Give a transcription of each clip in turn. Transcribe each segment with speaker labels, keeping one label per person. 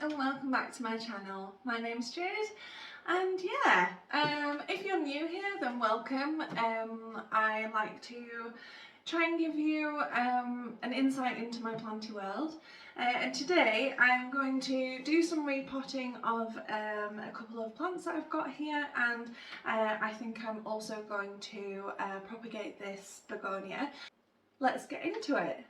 Speaker 1: and welcome back to my channel. My name's Jade and if you're new here then welcome. I like to try and give you an insight into my planty world, and today I'm going to do some repotting of a couple of plants that I've got here, and I think I'm also going to propagate this begonia. Let's get into it.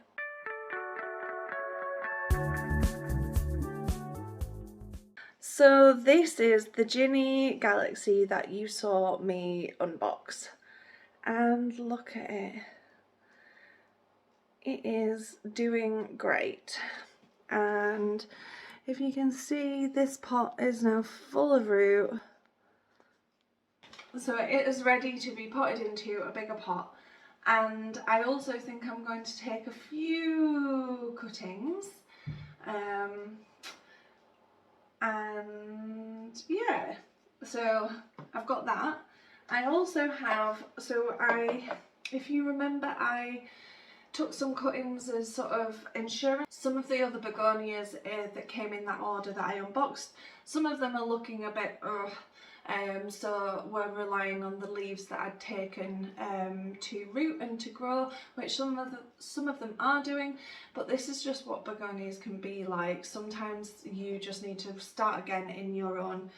Speaker 1: So this is the Ginny Galaxy that you saw me unbox, and look at it. It is doing great, and if you can see, this pot is now full of root, so it is ready to be potted into a bigger pot. And I also think I'm going to take a few cuttings and yeah, so I've got that. I also have, if you remember, I took some cuttings as sort of insurance. Some of the other begonias that came in that order that I unboxed, some of them are looking a bit so we're relying on the leaves that I'd taken to root and to grow, which some of them are doing, but this is just what begonias can be like. Sometimes you just need to start again in your own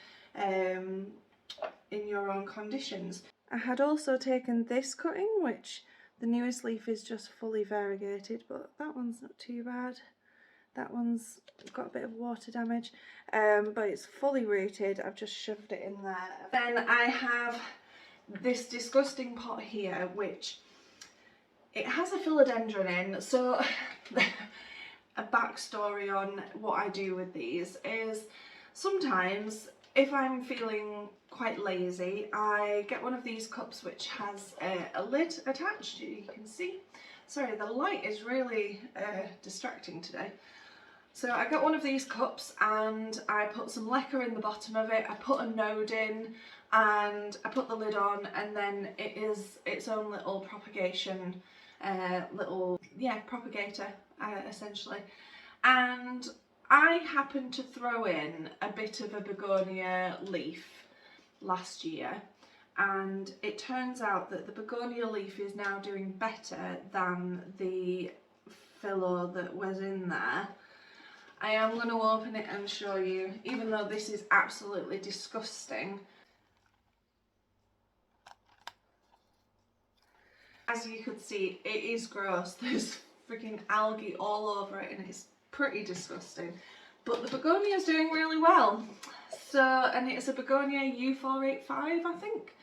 Speaker 1: conditions. I had also taken this cutting, which the newest leaf is just fully variegated, but that one's not too bad. That one's got a bit of water damage, but it's fully rooted. I've just shoved it in there. Then I have this disgusting pot here, which it has a philodendron in. So a backstory on what I do with these is sometimes if I'm feeling quite lazy, I get one of these cups which has a lid attached, you can see. Sorry, the light is really distracting today. So I got one of these cups and I put some leca in the bottom of it, I put a node in and I put the lid on, and then it is its own little propagation, propagator essentially. And I happened to throw in a bit of a begonia leaf last year, and it turns out that the begonia leaf is now doing better than the philo that was in there. I am going to open it and show you, even though this is absolutely disgusting. As you could see, it is gross. There's freaking algae all over it and it's pretty disgusting. But the begonia is doing really well. So, and it's a begonia U485, I think.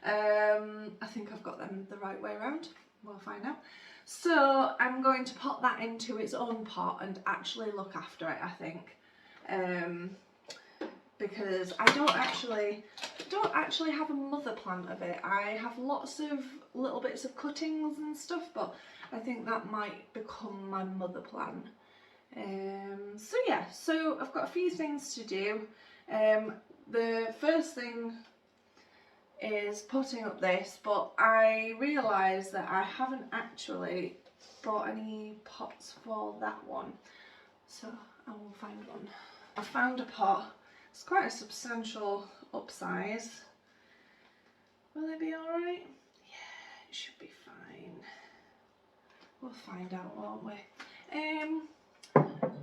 Speaker 1: I think I've got them the right way around. We'll find out. So I'm going to pot that into its own pot and actually look after it, I think, because I don't actually have a mother plant of it. I have lots of little bits of cuttings and stuff, but I think that might become my mother plant. So yeah, so I've got a few things to do. The first thing is putting up this, but I realised that I haven't actually bought any pots for that one, so I will find one. I found a pot. It's quite a substantial upsize. Will they be alright? Yeah, it should be fine. We'll find out, won't we?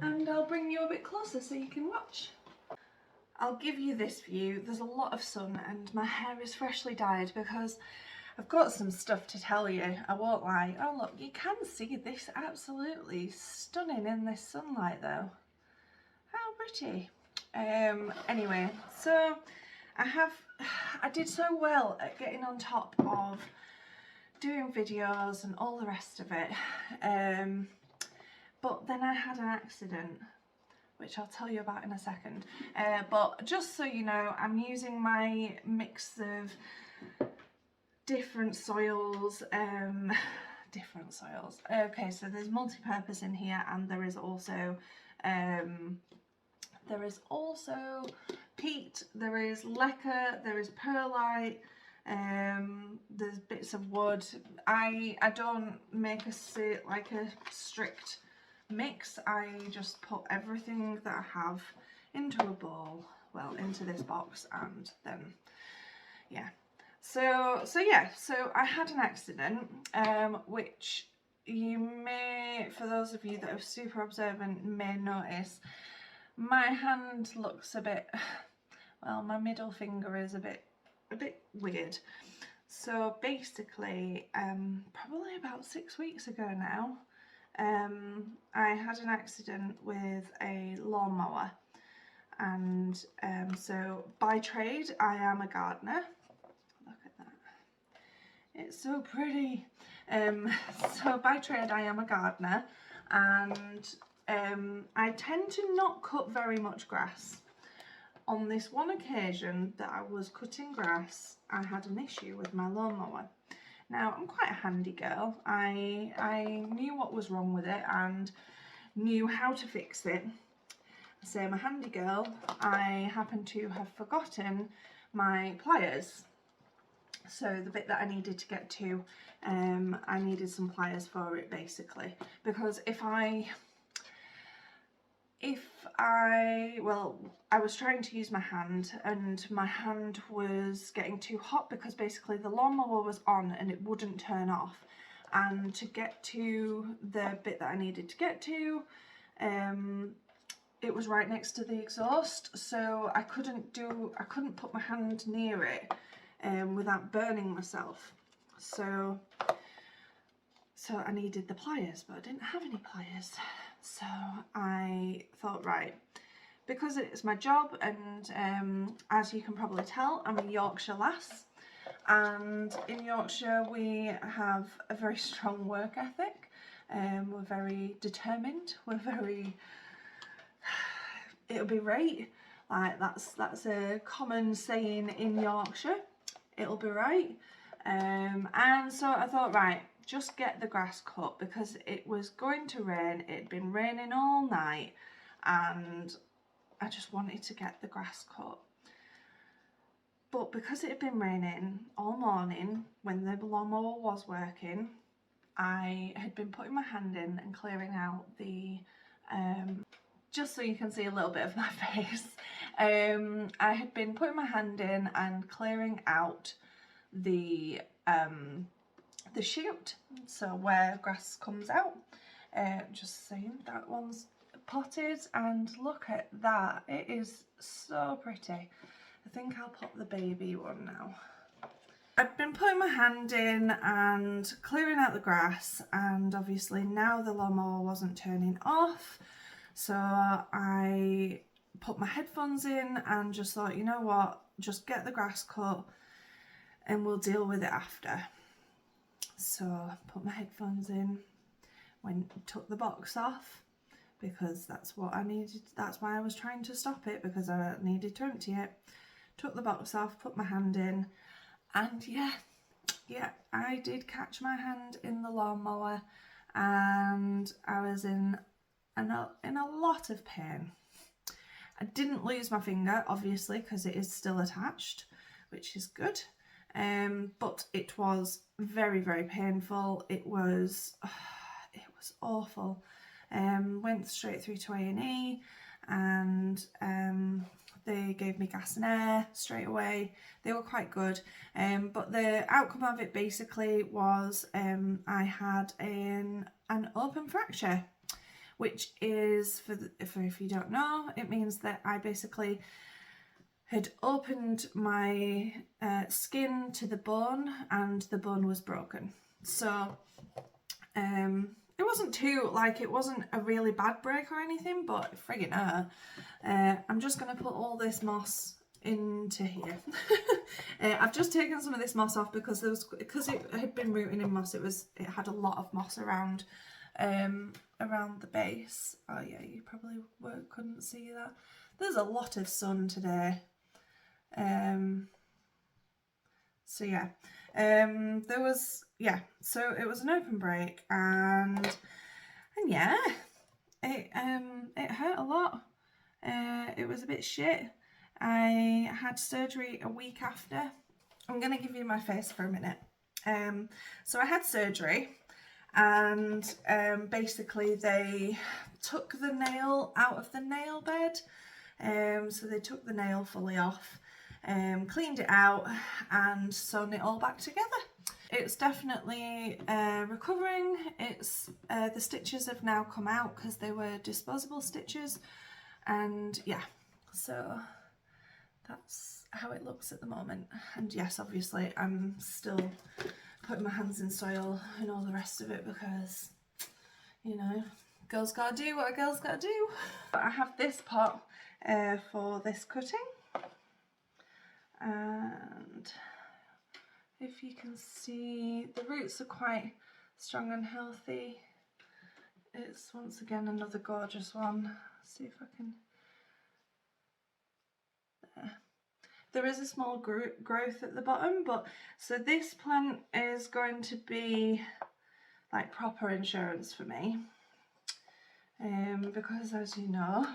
Speaker 1: And I'll bring you a bit closer so you can watch. I'll give you this view. There's a lot of sun and my hair is freshly dyed because I've got some stuff to tell you, I won't lie. Oh look, you can see this absolutely stunning in this sunlight though. How pretty. Anyway, so I did so well at getting on top of doing videos and all the rest of it, but then I had an accident, which I'll tell you about in a second. But just so you know, I'm using my mix of different soils. Okay, so there's multi-purpose in here, and there is also peat, there is leca, there is perlite, there's bits of wood. I don't make a strict mix, I just put everything that I have into a bowl, well, into this box, and then, yeah. So I had an accident, which you may, for those of you that are super observant, may notice. My hand looks a bit, well, my middle finger is a bit weird. So basically, probably about 6 weeks ago now, I had an accident with a lawnmower, and so by trade I am a gardener. Look at that, it's so pretty. So by trade I am a gardener, and I tend to not cut very much grass. On this one occasion that I was cutting grass, I had an issue with my lawnmower. Now, I'm quite a handy girl. I knew what was wrong with it and knew how to fix it. So I'm a handy girl. I happened to have forgotten my pliers. So the bit that I needed to get to, I needed some pliers for it basically. Because I was trying to use my hand, and my hand was getting too hot because basically the lawnmower was on and it wouldn't turn off, and to get to the bit that I needed to get to, it was right next to the exhaust, so I couldn't put my hand near it without burning myself. So I needed the pliers, but I didn't have any pliers. So I thought, right, because it's my job, and as you can probably tell, I'm a Yorkshire lass, and in Yorkshire we have a very strong work ethic. We're very determined. We're very, it'll be right. Like that's a common saying in Yorkshire. It'll be right. And so I thought, right, just get the grass cut, because it was going to rain. It'd been raining all night and I just wanted to get the grass cut. But because it had been raining all morning when the lawnmower was working, I had been putting my hand in and clearing out the, just so you can see a little bit of my face, I had been putting my hand in and clearing out the chute, so where grass comes out. Just saying, that one's potted, and look at that, it is so pretty. I think I'll pop the baby one now. I've been putting my hand in and clearing out the grass, and obviously now the lawnmower wasn't turning off, so I put my headphones in and just thought, you know what, just get the grass cut and we'll deal with it after. So I put my headphones in, took the box off, because that's what I needed. That's why I was trying to stop it, because I needed to empty it. Took the box off, put my hand in, and yeah, I did catch my hand in the lawnmower, and I was in a lot of pain. I didn't lose my finger, obviously, because it is still attached, which is good. But it was very, very painful. It was awful. Went straight through to A&E, and they gave me gas and air straight away. They were quite good. But the outcome of it basically was I had an open fracture, which is, if you don't know, it means that I basically had opened my skin to the bone, and the bone was broken. So it wasn't too, like, it wasn't a really bad break or anything, but friggin' I'm just going to put all this moss into here. I've just taken some of this moss off because it had been rooting in moss. It had a lot of moss around the base. Oh yeah, you probably couldn't see that. There's a lot of sun today. So yeah, so it was an open break, and yeah, it hurt a lot. It was a bit shit. I had surgery a week after. I'm gonna give you my face for a minute. So I had surgery, and basically they took the nail out of the nail bed. So they took the nail fully off, cleaned it out and sewn it all back together. It's definitely recovering. It's the stitches have now come out because they were disposable stitches, and yeah, so that's how it looks at the moment. And yes, obviously I'm still putting my hands in soil and all the rest of it because, you know, girls gotta do what a girl's gotta do. I have this pot for this cutting, and if you can see, the roots are quite strong and healthy. It's once again another gorgeous one. See if I can. There is a small growth at the bottom, but so this plant is going to be like proper insurance for me, because as you know,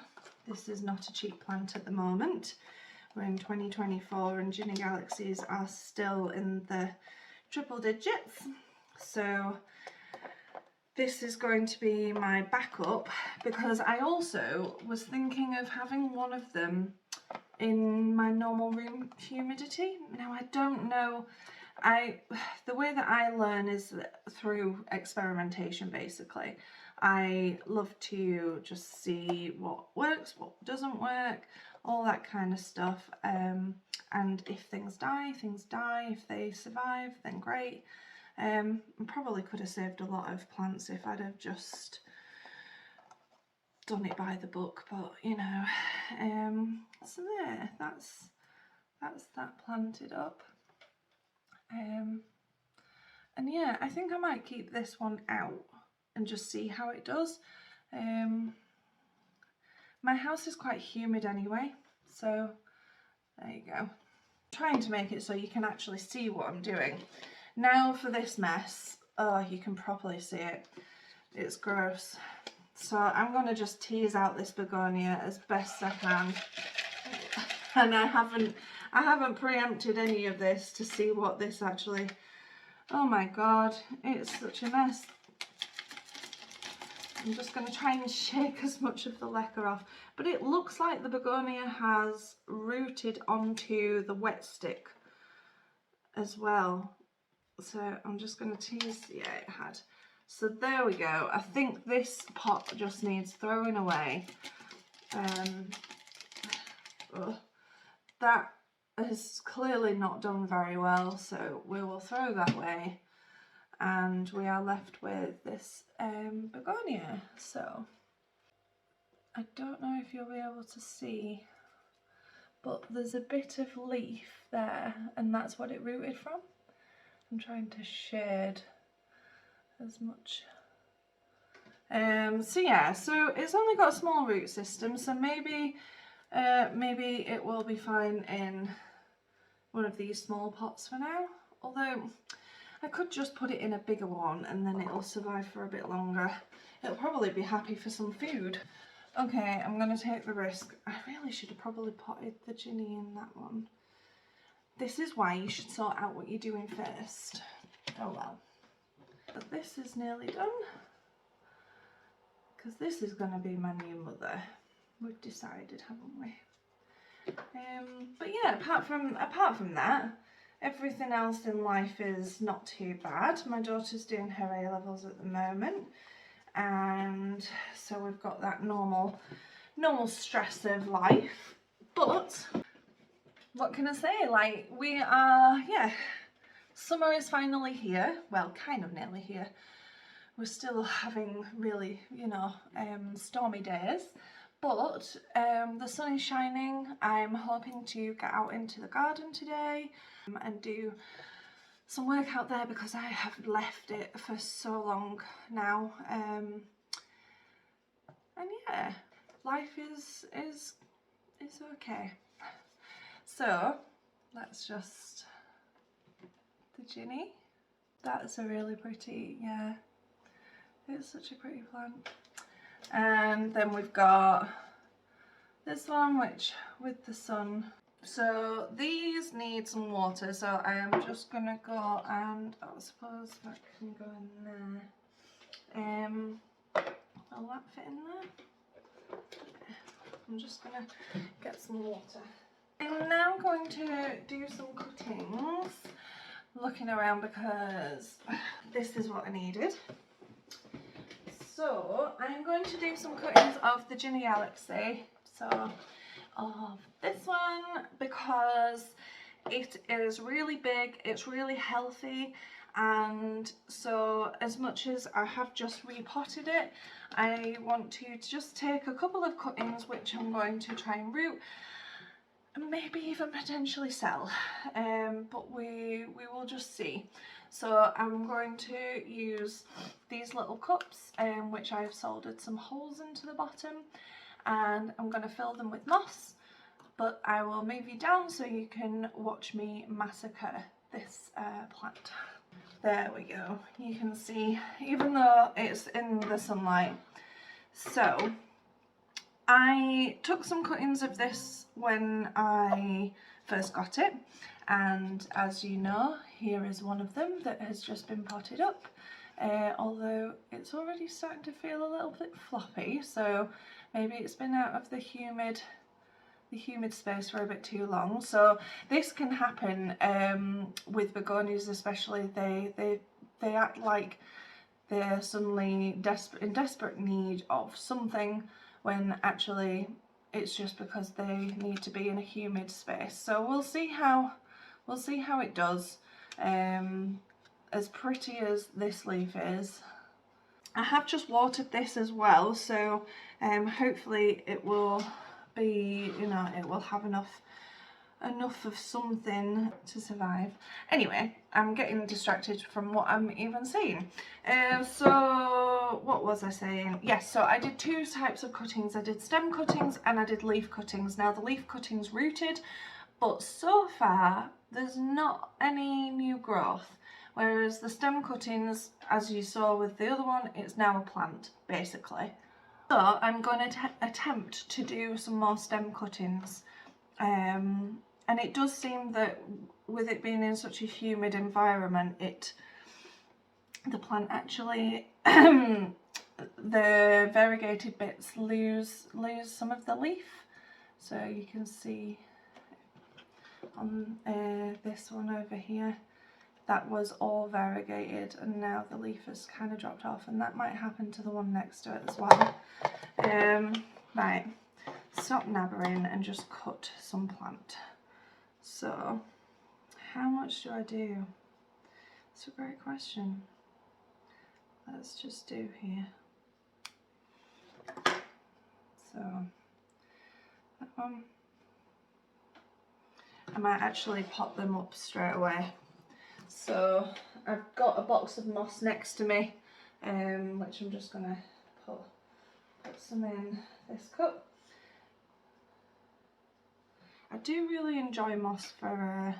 Speaker 1: this is not a cheap plant at the moment. We're in 2024 and Ginny Galaxies are still in the triple digits, so this is going to be my backup, because I also was thinking of having one of them in my normal room humidity. Now I don't know, the way that I learn is through experimentation basically. I love to just see what works, what doesn't work, all that kind of stuff, and if things die, things die. If they survive, then great. I probably could have saved a lot of plants if I'd have just done it by the book, but you know, so there, that's that planted up, and yeah, I think I might keep this one out and just see how it does. My house is quite humid anyway, so there you go. I'm trying to make it so you can actually see what I'm doing. Now for this mess, oh, you can properly see it, it's gross. So I'm going to just tease out this begonia as best I can, and I haven't preempted any of this to see what this actually, oh my god, it's such a mess. I'm just going to try and shake as much of the lacquer off, but it looks like the begonia has rooted onto the wet stick as well. So I'm just going to tease, yeah, it had. So there we go. I think this pot just needs throwing away. That is clearly not done very well, so we will throw that away, and we are left with this begonia. So I don't know if you'll be able to see, but there's a bit of leaf there, and that's what it rooted from. I'm trying to shade as much. So yeah, so it's only got a small root system, so maybe it will be fine in one of these small pots for now, although I could just put it in a bigger one and then it'll survive for a bit longer. It'll probably be happy for some food. Okay, I'm going to take the risk. I really should have probably potted the Ginny in that one. This is why you should sort out what you're doing first. Oh well. But this is nearly done, because this is going to be my new mother. We've decided, haven't we? But yeah, apart from that, everything else in life is not too bad. My daughter's doing her A-levels at the moment, and so we've got that normal stress of life. But what can I say? Like, we are, yeah, summer is finally here. Well, kind of nearly here. We're still having really, you know, stormy days, but the sun is shining. I'm hoping to get out into the garden today and do some work out there, because I have left it for so long now. And yeah, life is okay. So let's just, the Ginny, that's a really pretty, yeah, it's such a pretty plant. And then we've got this one, which with the sun, so these need some water, so I am just gonna go and, I suppose that can go in there. Will that fit in there? I'm just gonna get some water. I'm now going to do some cuttings, looking around because this is what I needed. So I'm going to do some cuttings of the Ginny Galaxy. So of this one because it is really big, it's really healthy, and so as much as I have just repotted it, I want to just take a couple of cuttings which I'm going to try and root and maybe even potentially sell, but we will just see. So I'm going to use these little cups which I've soldered some holes into the bottom, and I'm going to fill them with moss, but I will move you down so you can watch me massacre this plant. There we go, you can see, even though it's in the sunlight. So I took some cuttings of this when I first got it, and as you know, here is one of them that has just been potted up, although it's already starting to feel a little bit floppy, so maybe it's been out of the humid space for a bit too long. So this can happen with begonias especially. They act like they're suddenly in desperate need of something, when actually it's just because they need to be in a humid space. So we'll see how it does. As pretty as this leaf is, I have just watered this as well, so hopefully it will be, you know, it will have enough of something to survive. Anyway, I'm getting distracted from what I'm even saying. So what was I saying? Yes, so I did two types of cuttings. I did stem cuttings and I did leaf cuttings. Now the leaf cuttings rooted, but so far there's not any new growth, whereas the stem cuttings, as you saw with the other one, it's now a plant basically. So I'm going to attempt to do some more stem cuttings, and it does seem that with it being in such a humid environment, the plant actually the variegated bits lose some of the leaf. So you can see on this one over here, that was all variegated, and now the leaf has kind of dropped off, and that might happen to the one next to it as well. Right, stop nabbering and just cut some plant. So how much do I do? It's a great question. Let's just do here. So that one, I might actually pot them up straight away. So I've got a box of moss next to me, which I'm just gonna put some in this cup. I do really enjoy moss for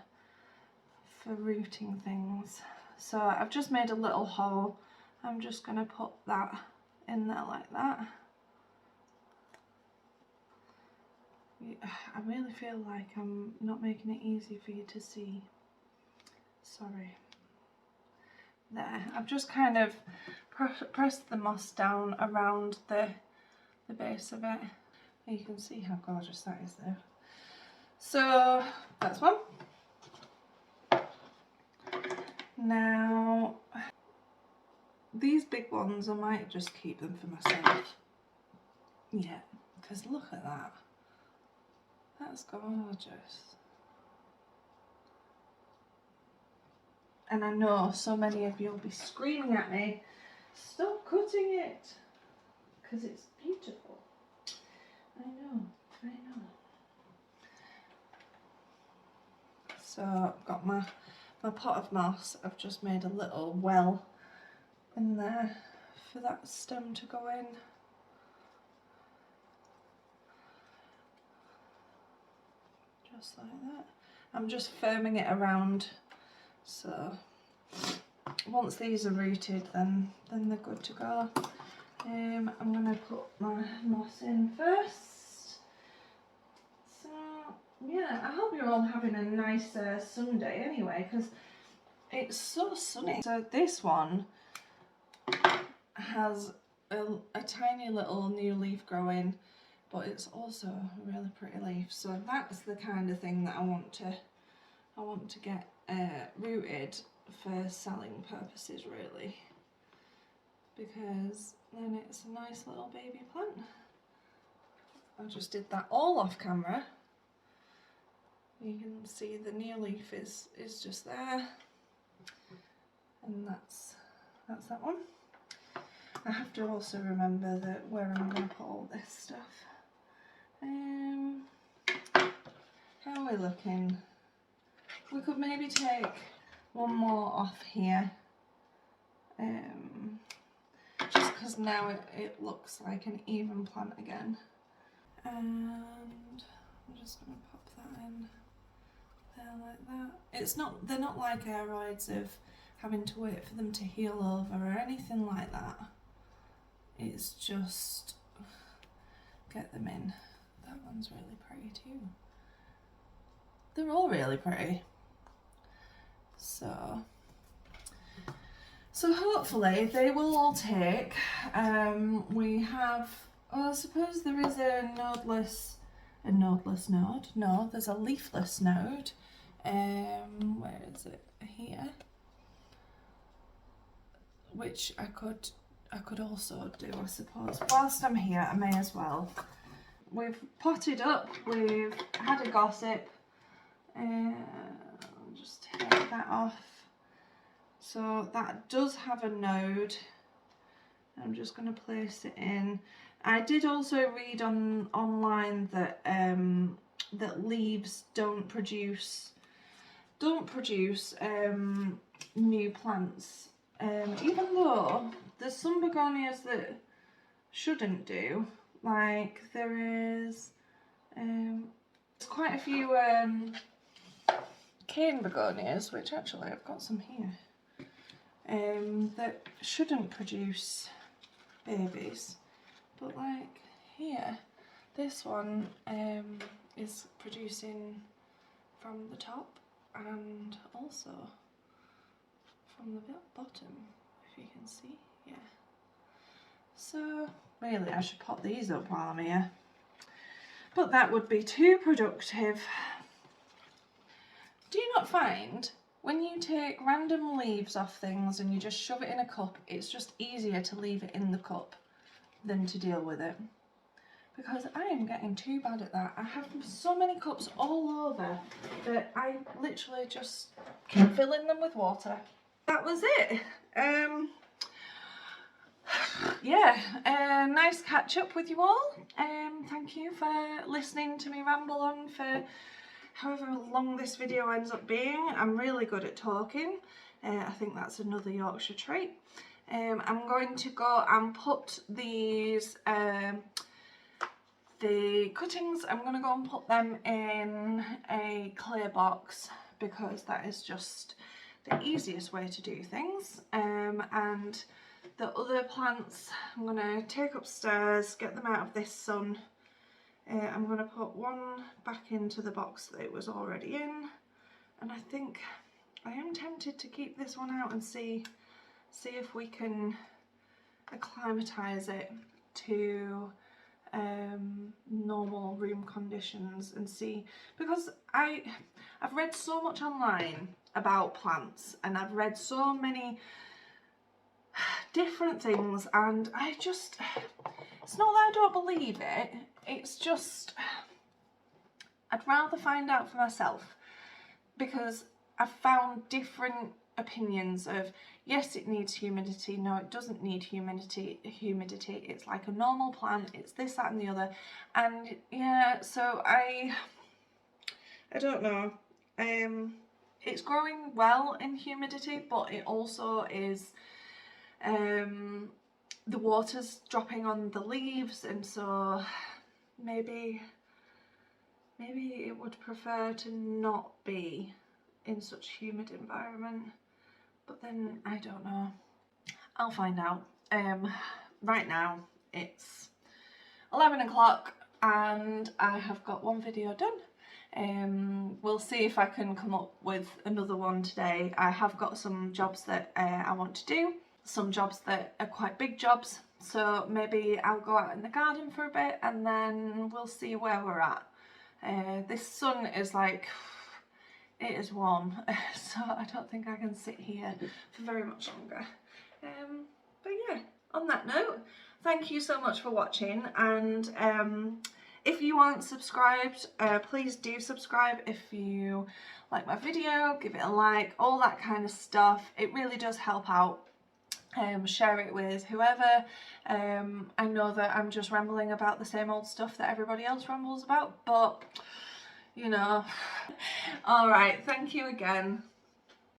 Speaker 1: rooting things. So I've just made a little hole. I'm just gonna put that in there like that. I really feel like I'm not making it easy for you to see. Sorry. There, I've just kind of pressed the moss down around the base of it. You can see how gorgeous that is though. So that's one. Now these big ones, I might just keep them for myself. Yeah, because look at that. That's gorgeous. And I know so many of you will be screaming at me, stop cutting it, because it's beautiful. I know. So I've got my pot of moss. I've just made a little well in there for that stem to go in. Just like that. I'm just firming it around, so once these are rooted, then they're good to go. I'm going to put my moss in first. So yeah, I hope you're all having a nice Sunday anyway, because it's so sunny. So this one has a tiny little new leaf growing, but it's also a really pretty leaf. So that's the kind of thing that I want to get rooted for selling purposes, really, because then it's a nice little baby plant. I just did that all off camera. You can see the new leaf is just there, and that's that one. I have to also remember that where I'm going to put all this stuff. How are we looking? We could maybe take one more off here, just because now it looks like an even plant again. And I'm just going to pop that in there like that. They're not like aeroids of having to wait for them to heal over or anything like that. It's just get them in. That one's really pretty too. They're all really pretty. So hopefully they will all take. We have, I suppose there is a nodeless node. No, there's a leafless node. Where is it? Here. Which I could also do, I suppose. Whilst I'm here, I may as well. We've potted up, we've had a gossip. I'll just take that off. So that does have a node. I'm just going to place it in. I did also read online that that leaves don't produce new plants. Even though there's some begonias that shouldn't do, like there is quite a few cane begonias, which actually I've got some here, that shouldn't produce babies, but like here, this one is producing from the top and also from the bottom, if you can see. Yeah. So really I should pop these up while I'm here, but that would be too productive. Do you not find when you take random leaves off things and you just shove it in a cup, it's just easier to leave it in the cup than to deal with it? Because I am getting too bad at that. I have so many cups all over that I literally just keep filling them with water. That was it. Yeah, nice catch up with you all. Thank you for listening to me ramble on for however long this video ends up being. I'm really good at talking. I think that's another Yorkshire trait. I'm going to go and put these the cuttings, I'm going to go and put them in a clear box because that is just the easiest way to do things. And the other plants I'm going to take upstairs, get them out of this sun. I'm going to put one back into the box that it was already in, and I think I am tempted to keep this one out and see if we can acclimatise it to normal room conditions and see, because I've read so much online about plants and I've read so many different things, and it's not that I don't believe it, it's just I'd rather find out for myself, because I've found different opinions of, yes, it needs humidity, no, it doesn't need humidity, it's like a normal plant, it's this, that and the other. And yeah, so I don't know, it's growing well in humidity, but it also is the water's dropping on the leaves, and so maybe it would prefer to not be in such a humid environment. But then I don't know, I'll find out. Right now it's 11 o'clock and I have got one video done. We'll see if I can come up with another one today. I have got some jobs that I want to do, some jobs that are quite big jobs, so maybe I'll go out in the garden for a bit and then we'll see where we're at. This sun is like, it is warm, so I don't think I can sit here for very much longer. But yeah, on that note, thank you so much for watching, and if you aren't subscribed, please do subscribe. If you like my video, give it a like, all that kind of stuff. It really does help out. Share it with whoever. I know that I'm just rambling about the same old stuff that everybody else rambles about, but you know. Alright, thank you again.